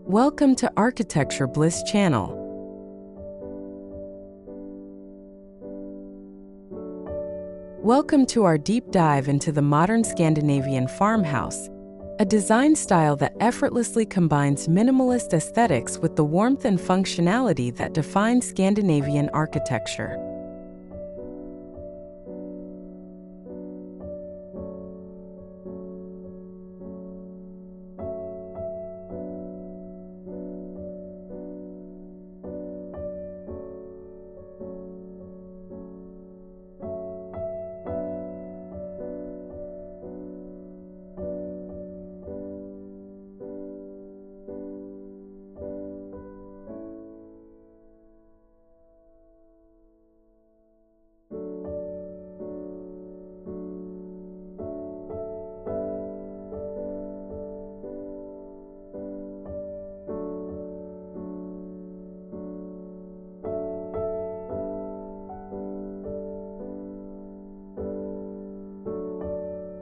Welcome to Architecture Bliss channel. Welcome to our deep dive into the modern Scandinavian farmhouse, a design style that effortlessly combines minimalist aesthetics with the warmth and functionality that define Scandinavian architecture.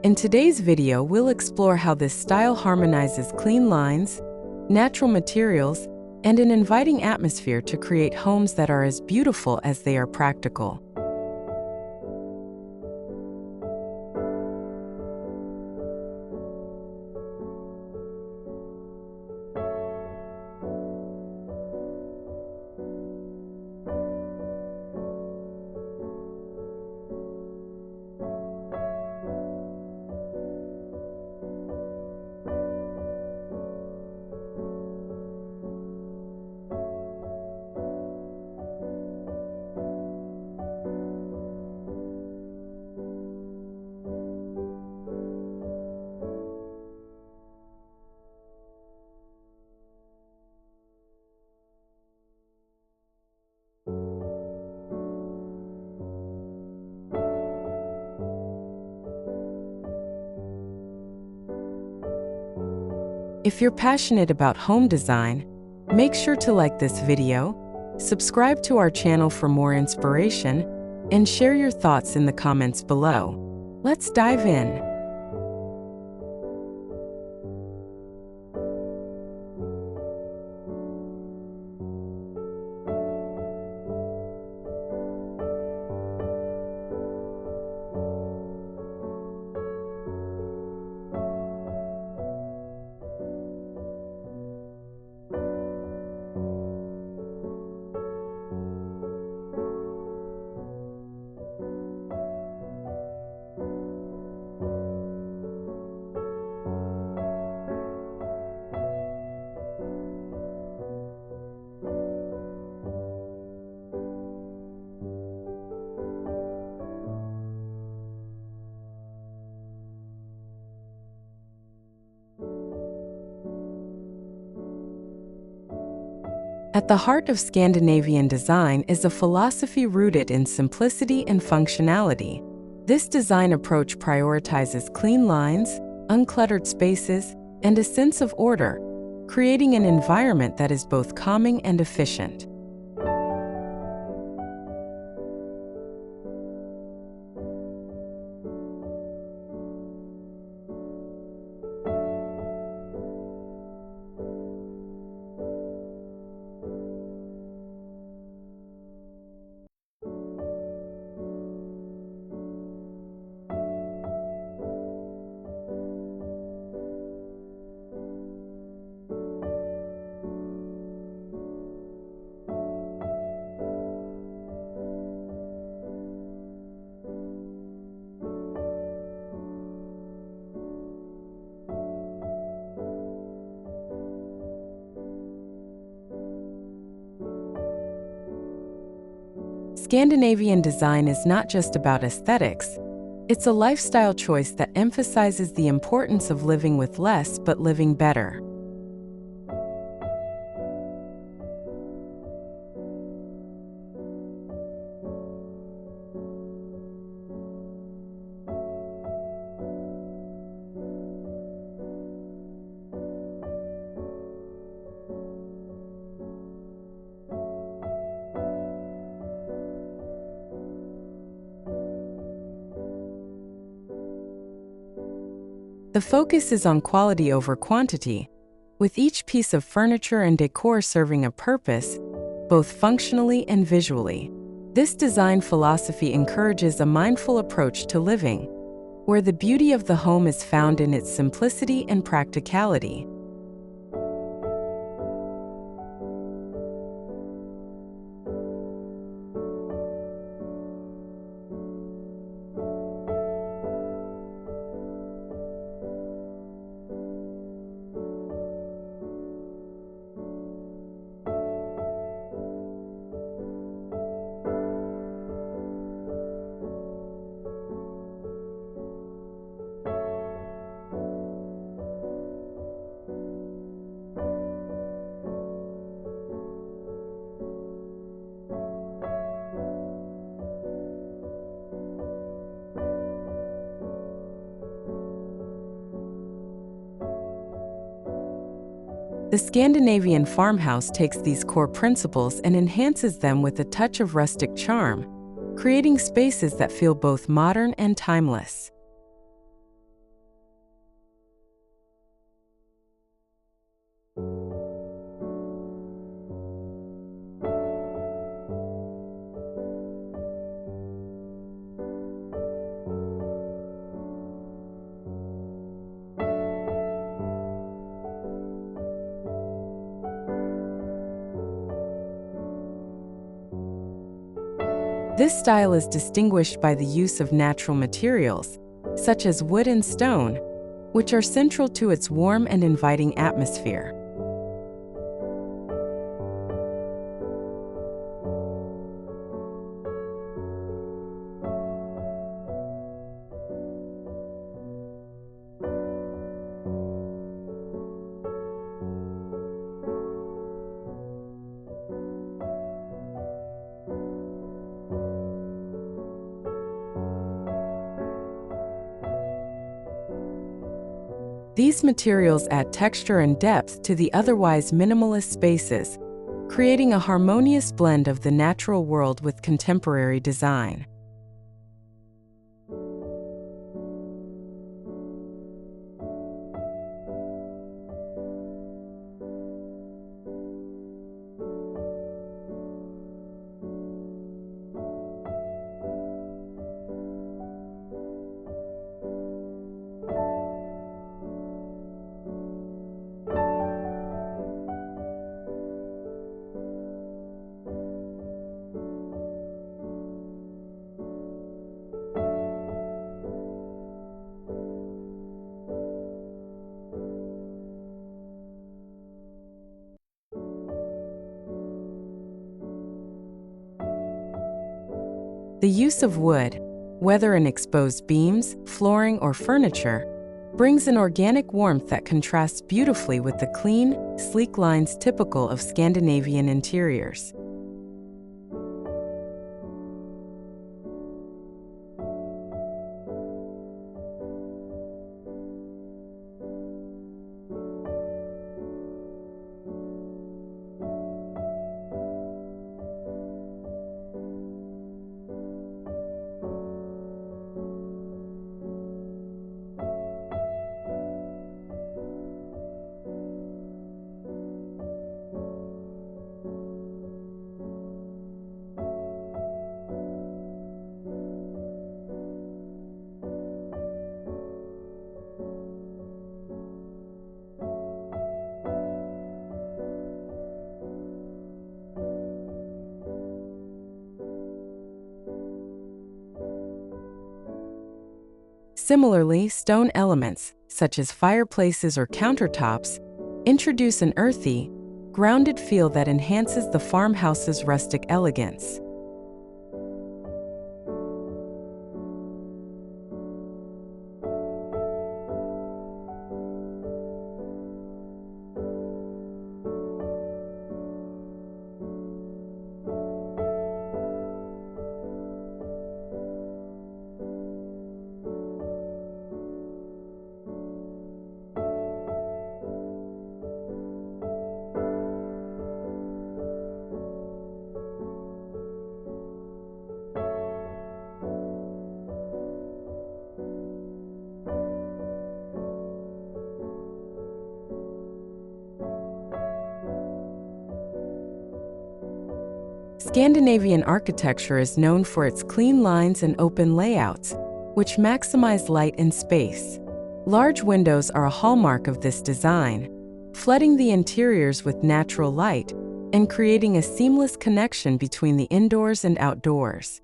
In today's video, we'll explore how this style harmonizes clean lines, natural materials, and an inviting atmosphere to create homes that are as beautiful as they are practical. If you're passionate about home design, make sure to like this video, subscribe to our channel for more inspiration, and share your thoughts in the comments below. Let's dive in. At the heart of Scandinavian design is a philosophy rooted in simplicity and functionality. This design approach prioritizes clean lines, uncluttered spaces, and a sense of order, creating an environment that is both calming and efficient. Scandinavian design is not just about aesthetics. It's a lifestyle choice that emphasizes the importance of living with less but living better. The focus is on quality over quantity, with each piece of furniture and decor serving a purpose, both functionally and visually. This design philosophy encourages a mindful approach to living, where the beauty of the home is found in its simplicity and practicality. The Scandinavian farmhouse takes these core principles and enhances them with a touch of rustic charm, creating spaces that feel both modern and timeless. This style is distinguished by the use of natural materials, such as wood and stone, which are central to its warm and inviting atmosphere. These materials add texture and depth to the otherwise minimalist spaces, creating a harmonious blend of the natural world with contemporary design. The use of wood, whether in exposed beams, flooring, or furniture, brings an organic warmth that contrasts beautifully with the clean, sleek lines typical of Scandinavian interiors. Similarly, stone elements, such as fireplaces or countertops, introduce an earthy, grounded feel that enhances the farmhouse's rustic elegance. Scandinavian architecture is known for its clean lines and open layouts, which maximize light and space. Large windows are a hallmark of this design, flooding the interiors with natural light and creating a seamless connection between the indoors and outdoors.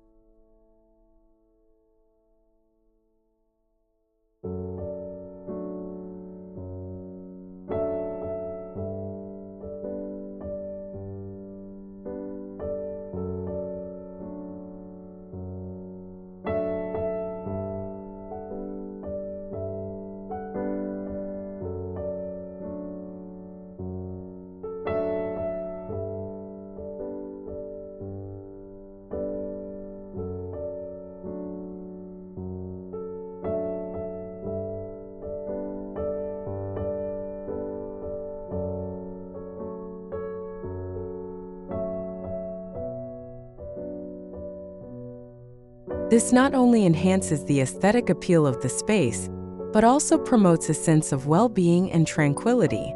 This not only enhances the aesthetic appeal of the space, but also promotes a sense of well-being and tranquility.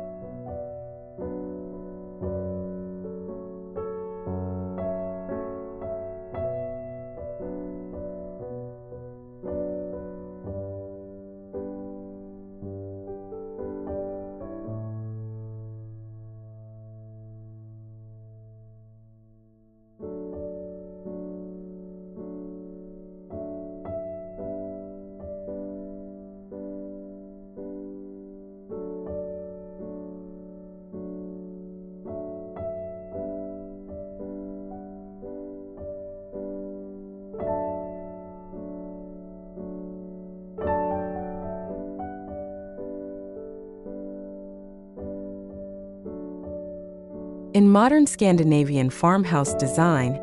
In modern Scandinavian farmhouse design,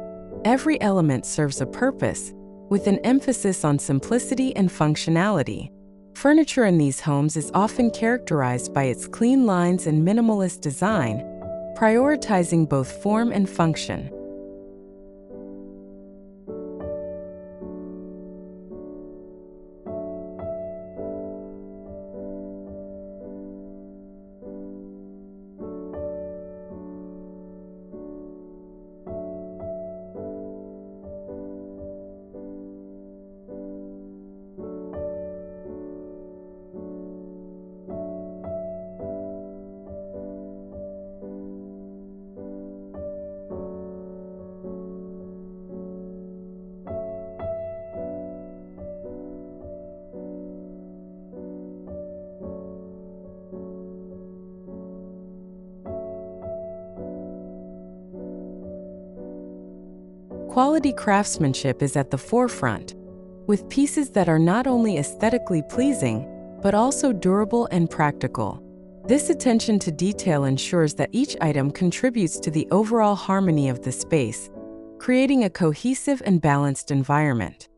every element serves a purpose, with an emphasis on simplicity and functionality. Furniture in these homes is often characterized by its clean lines and minimalist design, prioritizing both form and function. Quality craftsmanship is at the forefront, with pieces that are not only aesthetically pleasing, but also durable and practical. This attention to detail ensures that each item contributes to the overall harmony of the space, creating a cohesive and balanced environment.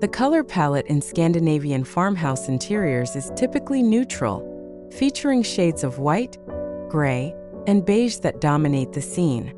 The color palette in Scandinavian farmhouse interiors is typically neutral, featuring shades of white, gray, and beige that dominate the scene.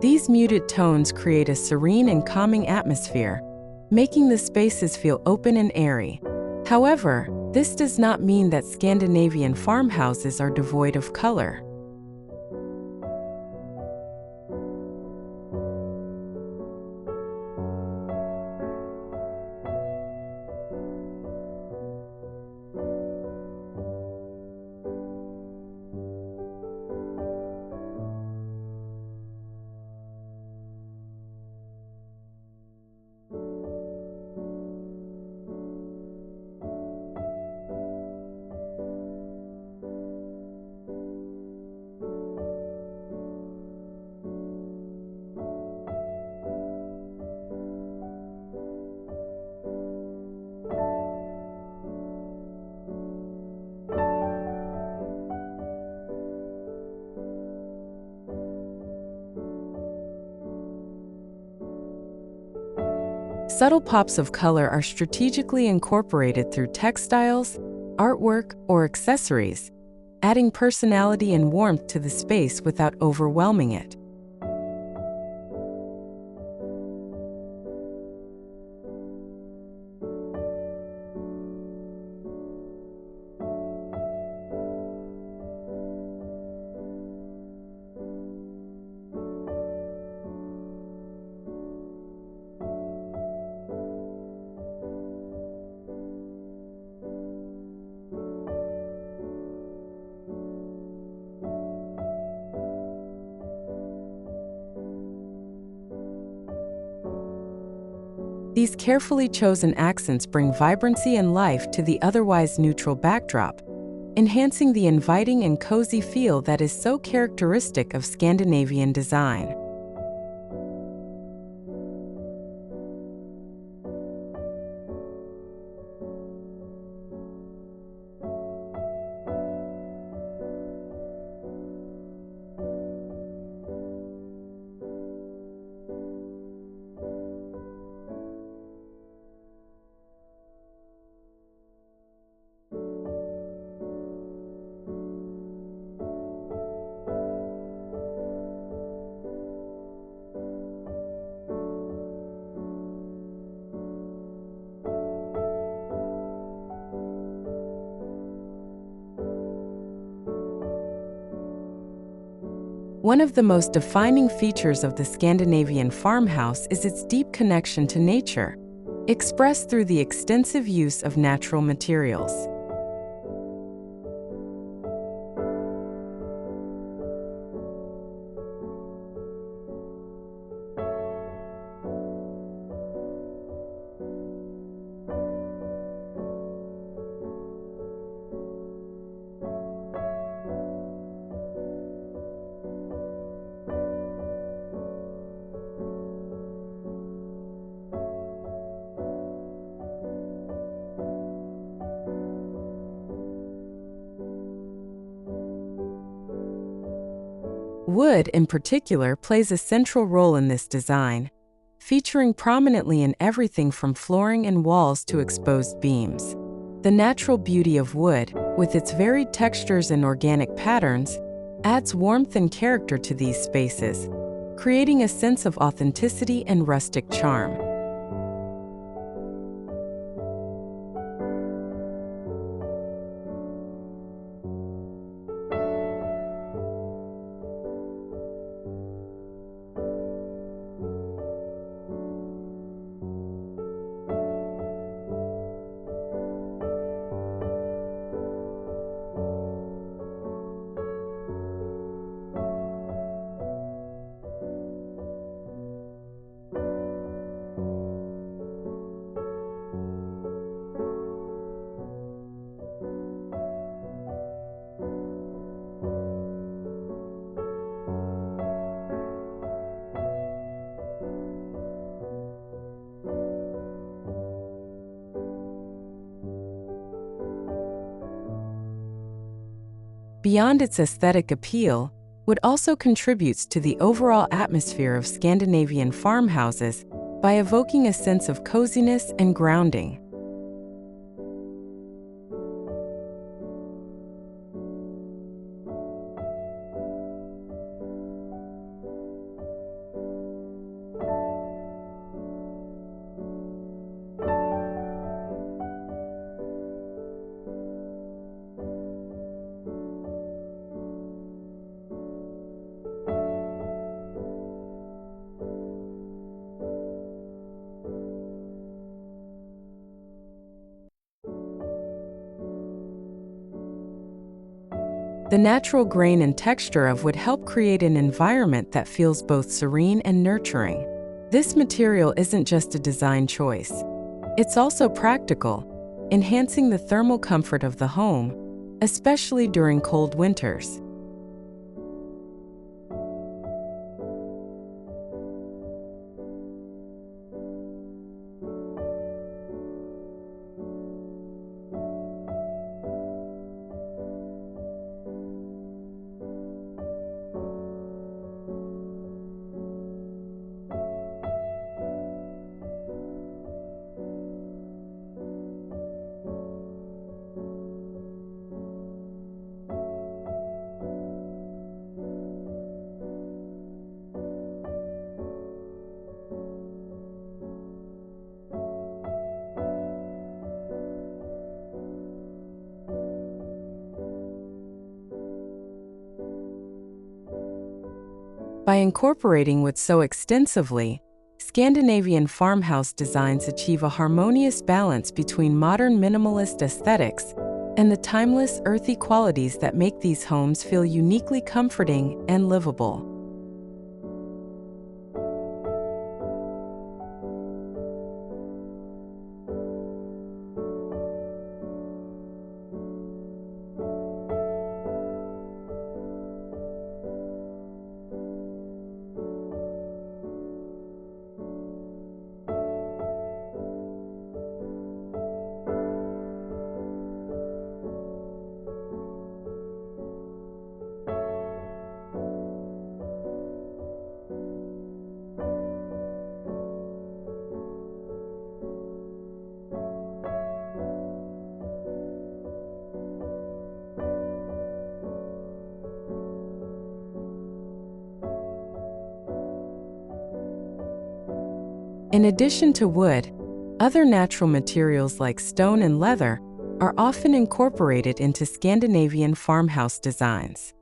These muted tones create a serene and calming atmosphere, making the spaces feel open and airy. However, this does not mean that Scandinavian farmhouses are devoid of color. Subtle pops of color are strategically incorporated through textiles, artwork, or accessories, adding personality and warmth to the space without overwhelming it. These carefully chosen accents bring vibrancy and life to the otherwise neutral backdrop, enhancing the inviting and cozy feel that is so characteristic of Scandinavian design. One of the most defining features of the Scandinavian farmhouse is its deep connection to nature, expressed through the extensive use of natural materials. Wood, in particular, plays a central role in this design, featuring prominently in everything from flooring and walls to exposed beams. The natural beauty of wood, with its varied textures and organic patterns, adds warmth and character to these spaces, creating a sense of authenticity and rustic charm. Beyond its aesthetic appeal, wood also contributes to the overall atmosphere of Scandinavian farmhouses by evoking a sense of coziness and grounding. The natural grain and texture of wood help create an environment that feels both serene and nurturing. This material isn't just a design choice. It's also practical, enhancing the thermal comfort of the home, especially during cold winters. By incorporating wood so extensively, Scandinavian farmhouse designs achieve a harmonious balance between modern minimalist aesthetics and the timeless earthy qualities that make these homes feel uniquely comforting and livable. In addition to wood, other natural materials like stone and leather are often incorporated into Scandinavian farmhouse designs.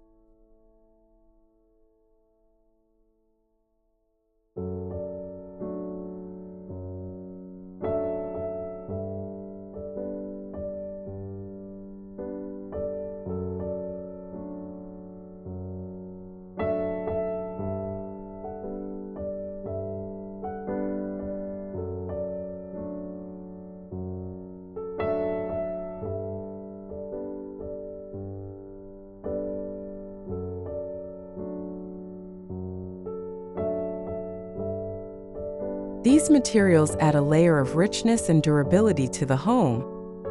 These materials add a layer of richness and durability to the home,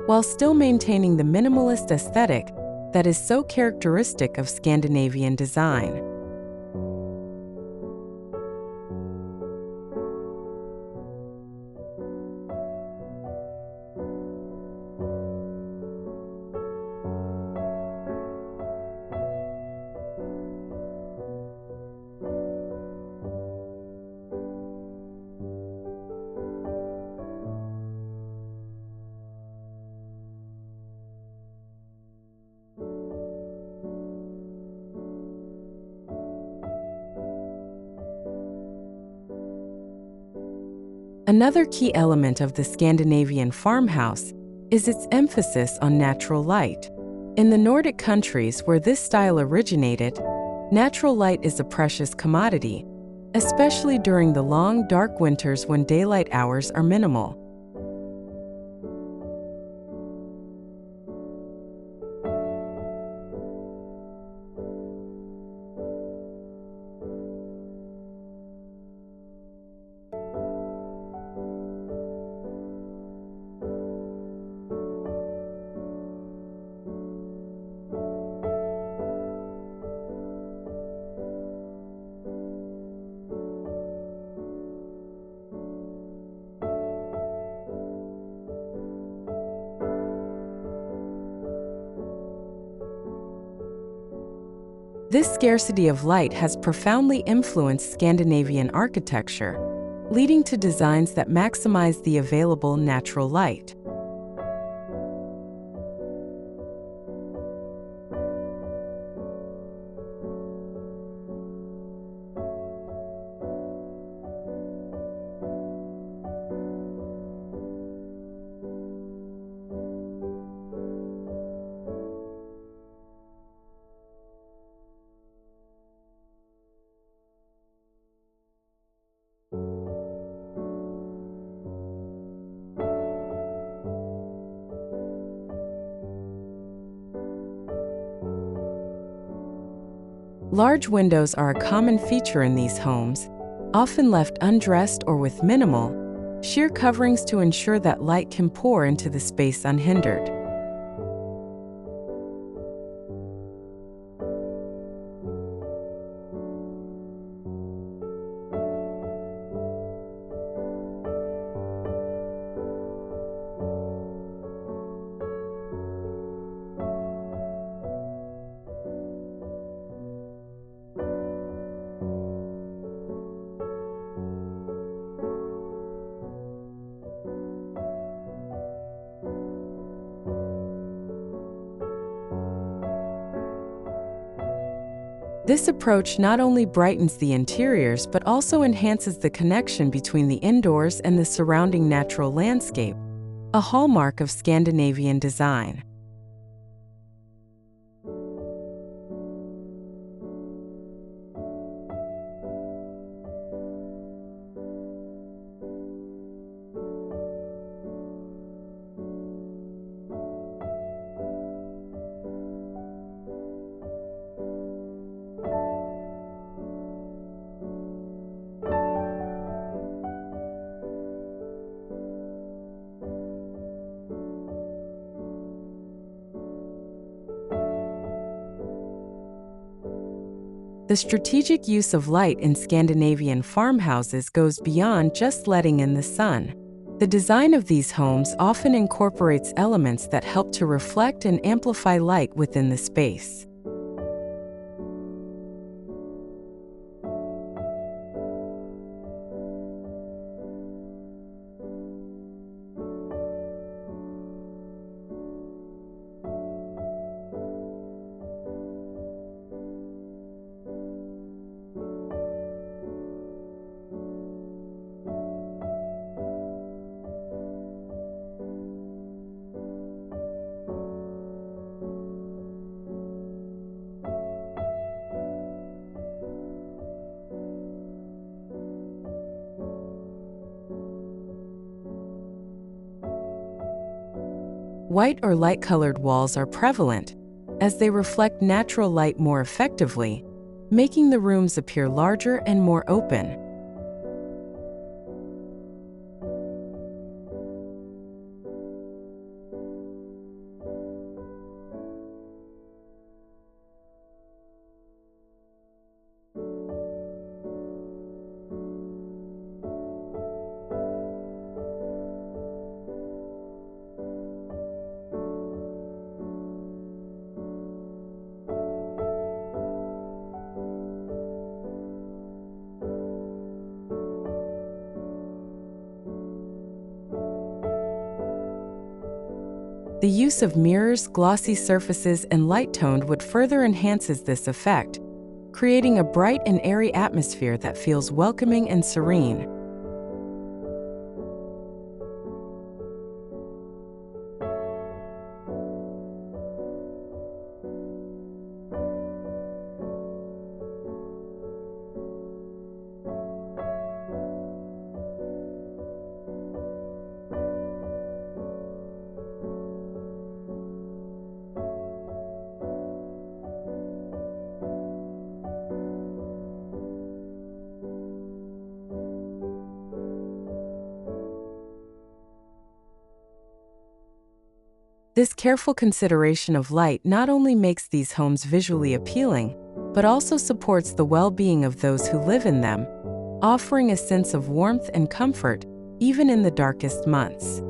while still maintaining the minimalist aesthetic that is so characteristic of Scandinavian design. Another key element of the Scandinavian farmhouse is its emphasis on natural light. In the Nordic countries where this style originated, natural light is a precious commodity, especially during the long, dark winters when daylight hours are minimal. This scarcity of light has profoundly influenced Scandinavian architecture, leading to designs that maximize the available natural light. Large windows are a common feature in these homes, often left undressed or with minimal, sheer coverings to ensure that light can pour into the space unhindered. This approach not only brightens the interiors but also enhances the connection between the indoors and the surrounding natural landscape, a hallmark of Scandinavian design. The strategic use of light in Scandinavian farmhouses goes beyond just letting in the sun. The design of these homes often incorporates elements that help to reflect and amplify light within the space. White or light-colored walls are prevalent, as they reflect natural light more effectively, making the rooms appear larger and more open. The use of mirrors, glossy surfaces, and light-toned wood further enhances this effect, creating a bright and airy atmosphere that feels welcoming and serene. This careful consideration of light not only makes these homes visually appealing, but also supports the well-being of those who live in them, offering a sense of warmth and comfort even in the darkest months.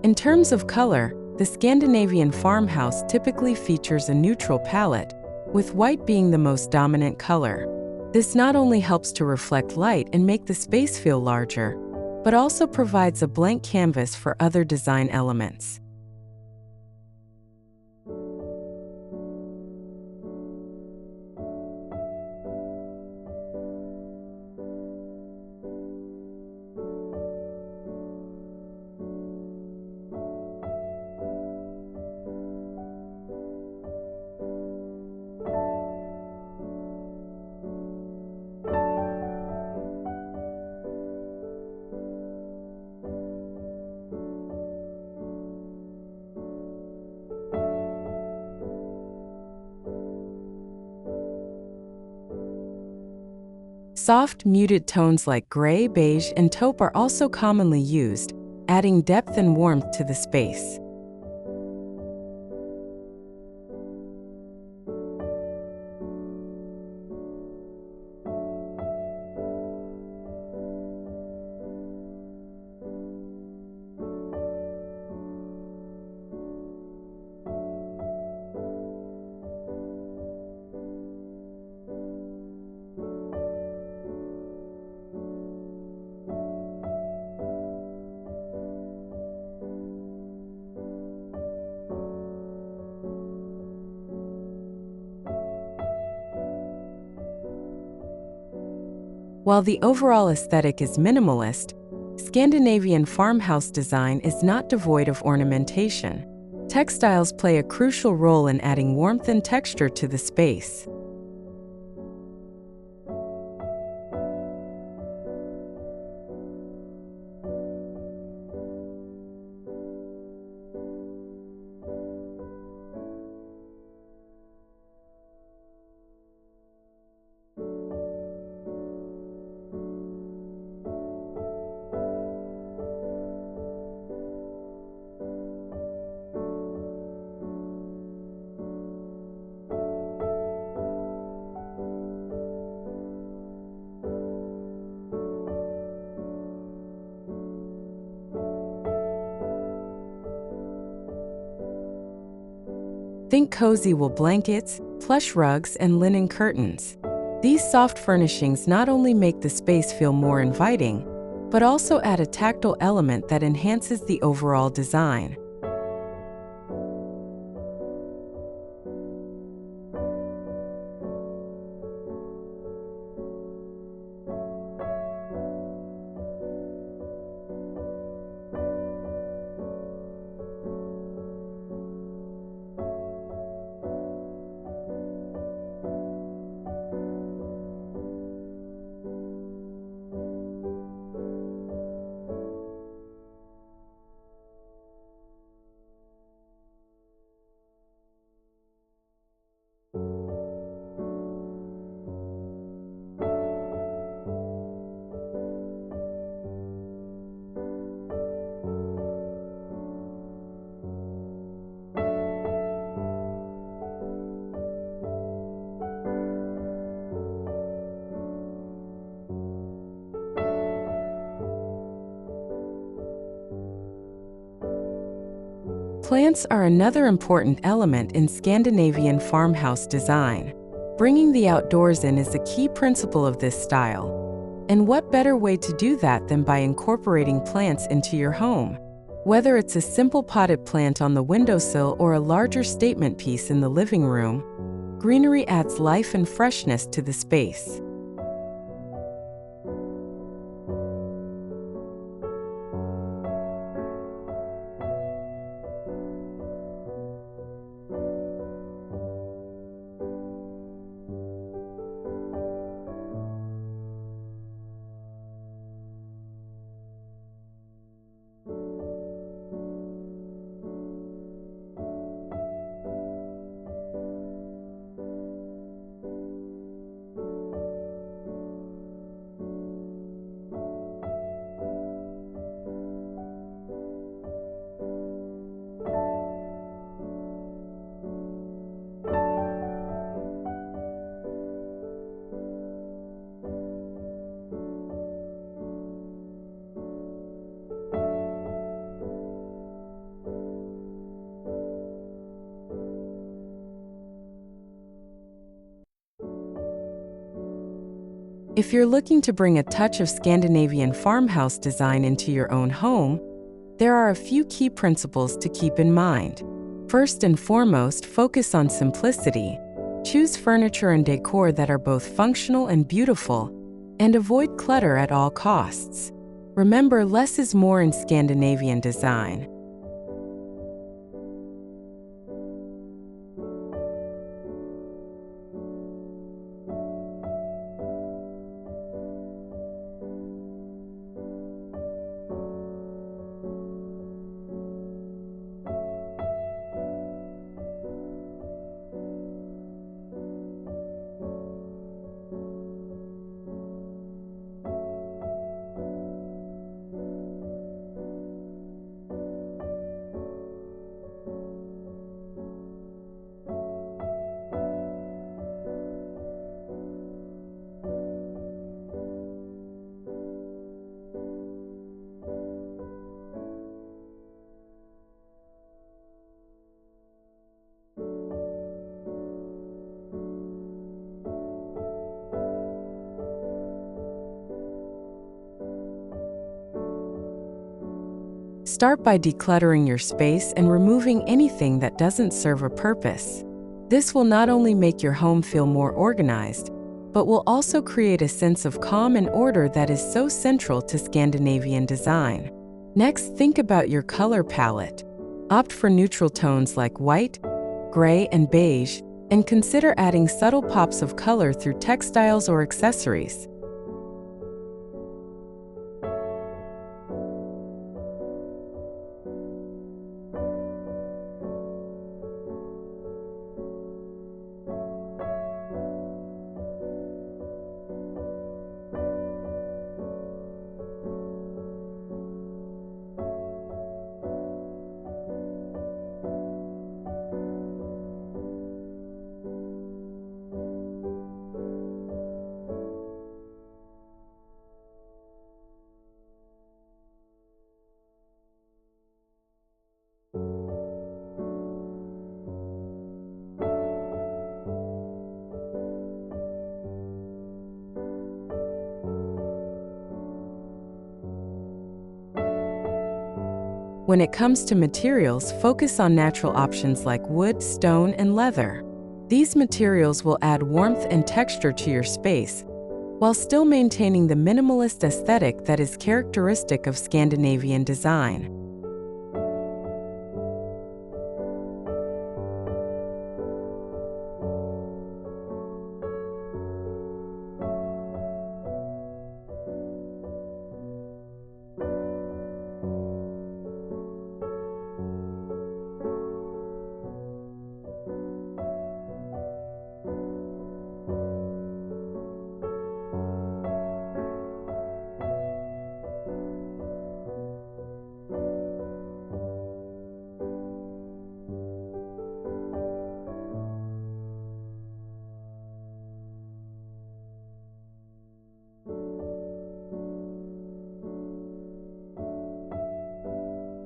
In terms of color, the Scandinavian farmhouse typically features a neutral palette, with white being the most dominant color. This not only helps to reflect light and make the space feel larger, but also provides a blank canvas for other design elements. Soft, muted tones like gray, beige, and taupe are also commonly used, adding depth and warmth to the space. While the overall aesthetic is minimalist, Scandinavian farmhouse design is not devoid of ornamentation. Textiles play a crucial role in adding warmth and texture to the space. Think cozy wool blankets, plush rugs, and linen curtains. These soft furnishings not only make the space feel more inviting, but also add a tactile element that enhances the overall design. Plants are another important element in Scandinavian farmhouse design. Bringing the outdoors in is a key principle of this style. And what better way to do that than by incorporating plants into your home? Whether it's a simple potted plant on the windowsill or a larger statement piece in the living room, greenery adds life and freshness to the space. If you're looking to bring a touch of Scandinavian farmhouse design into your own home, there are a few key principles to keep in mind. First and foremost, focus on simplicity. Choose furniture and decor that are both functional and beautiful, and avoid clutter at all costs. Remember, less is more in Scandinavian design. Start by decluttering your space and removing anything that doesn't serve a purpose. This will not only make your home feel more organized, but will also create a sense of calm and order that is so central to Scandinavian design. Next, think about your color palette. Opt for neutral tones like white, gray, and beige, and consider adding subtle pops of color through textiles or accessories. When it comes to materials, focus on natural options like wood, stone, and leather. These materials will add warmth and texture to your space, while still maintaining the minimalist aesthetic that is characteristic of Scandinavian design.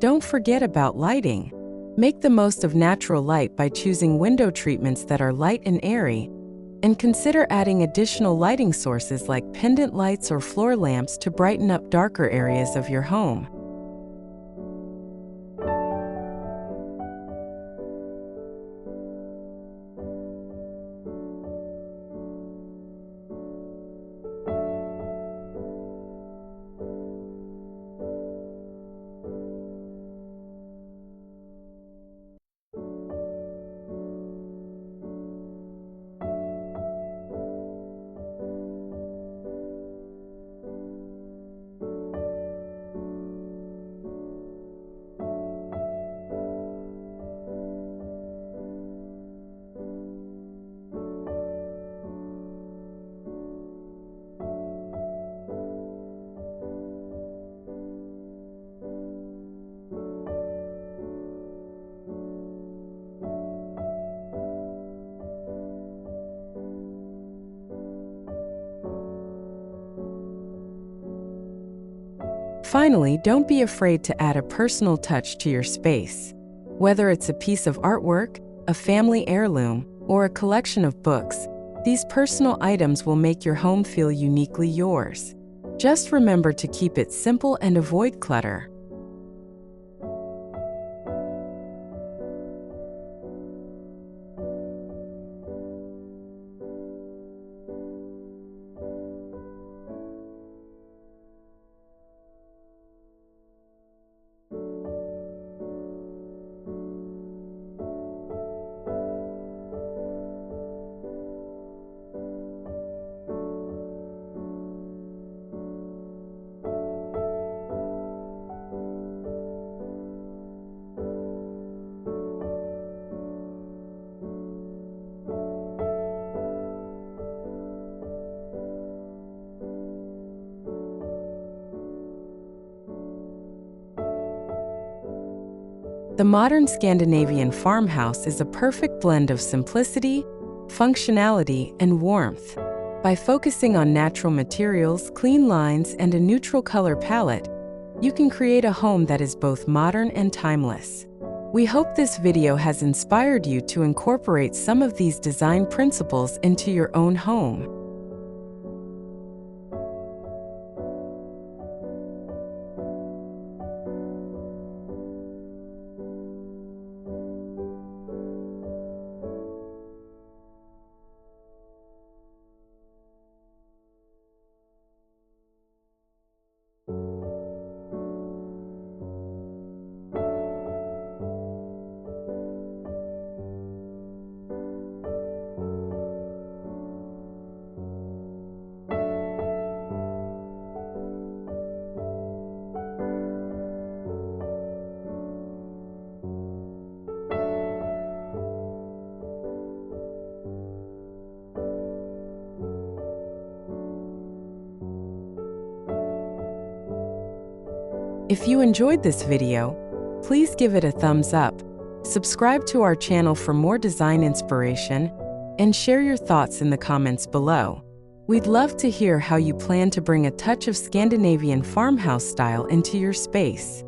Don't forget about lighting. Make the most of natural light by choosing window treatments that are light and airy, and consider adding additional lighting sources like pendant lights or floor lamps to brighten up darker areas of your home. Finally, don't be afraid to add a personal touch to your space. Whether it's a piece of artwork, a family heirloom, or a collection of books, These personal items will make your home feel uniquely yours. Just remember to keep it simple and avoid clutter. The modern Scandinavian farmhouse is a perfect blend of simplicity, functionality, and warmth. By focusing on natural materials, clean lines, and a neutral color palette, you can create a home that is both modern and timeless. We hope this video has inspired you to incorporate some of these design principles into your own home. If you enjoyed this video, please give it a thumbs up, subscribe to our channel for more design inspiration, and share your thoughts in the comments below. We'd love to hear how you plan to bring a touch of Scandinavian farmhouse style into your space.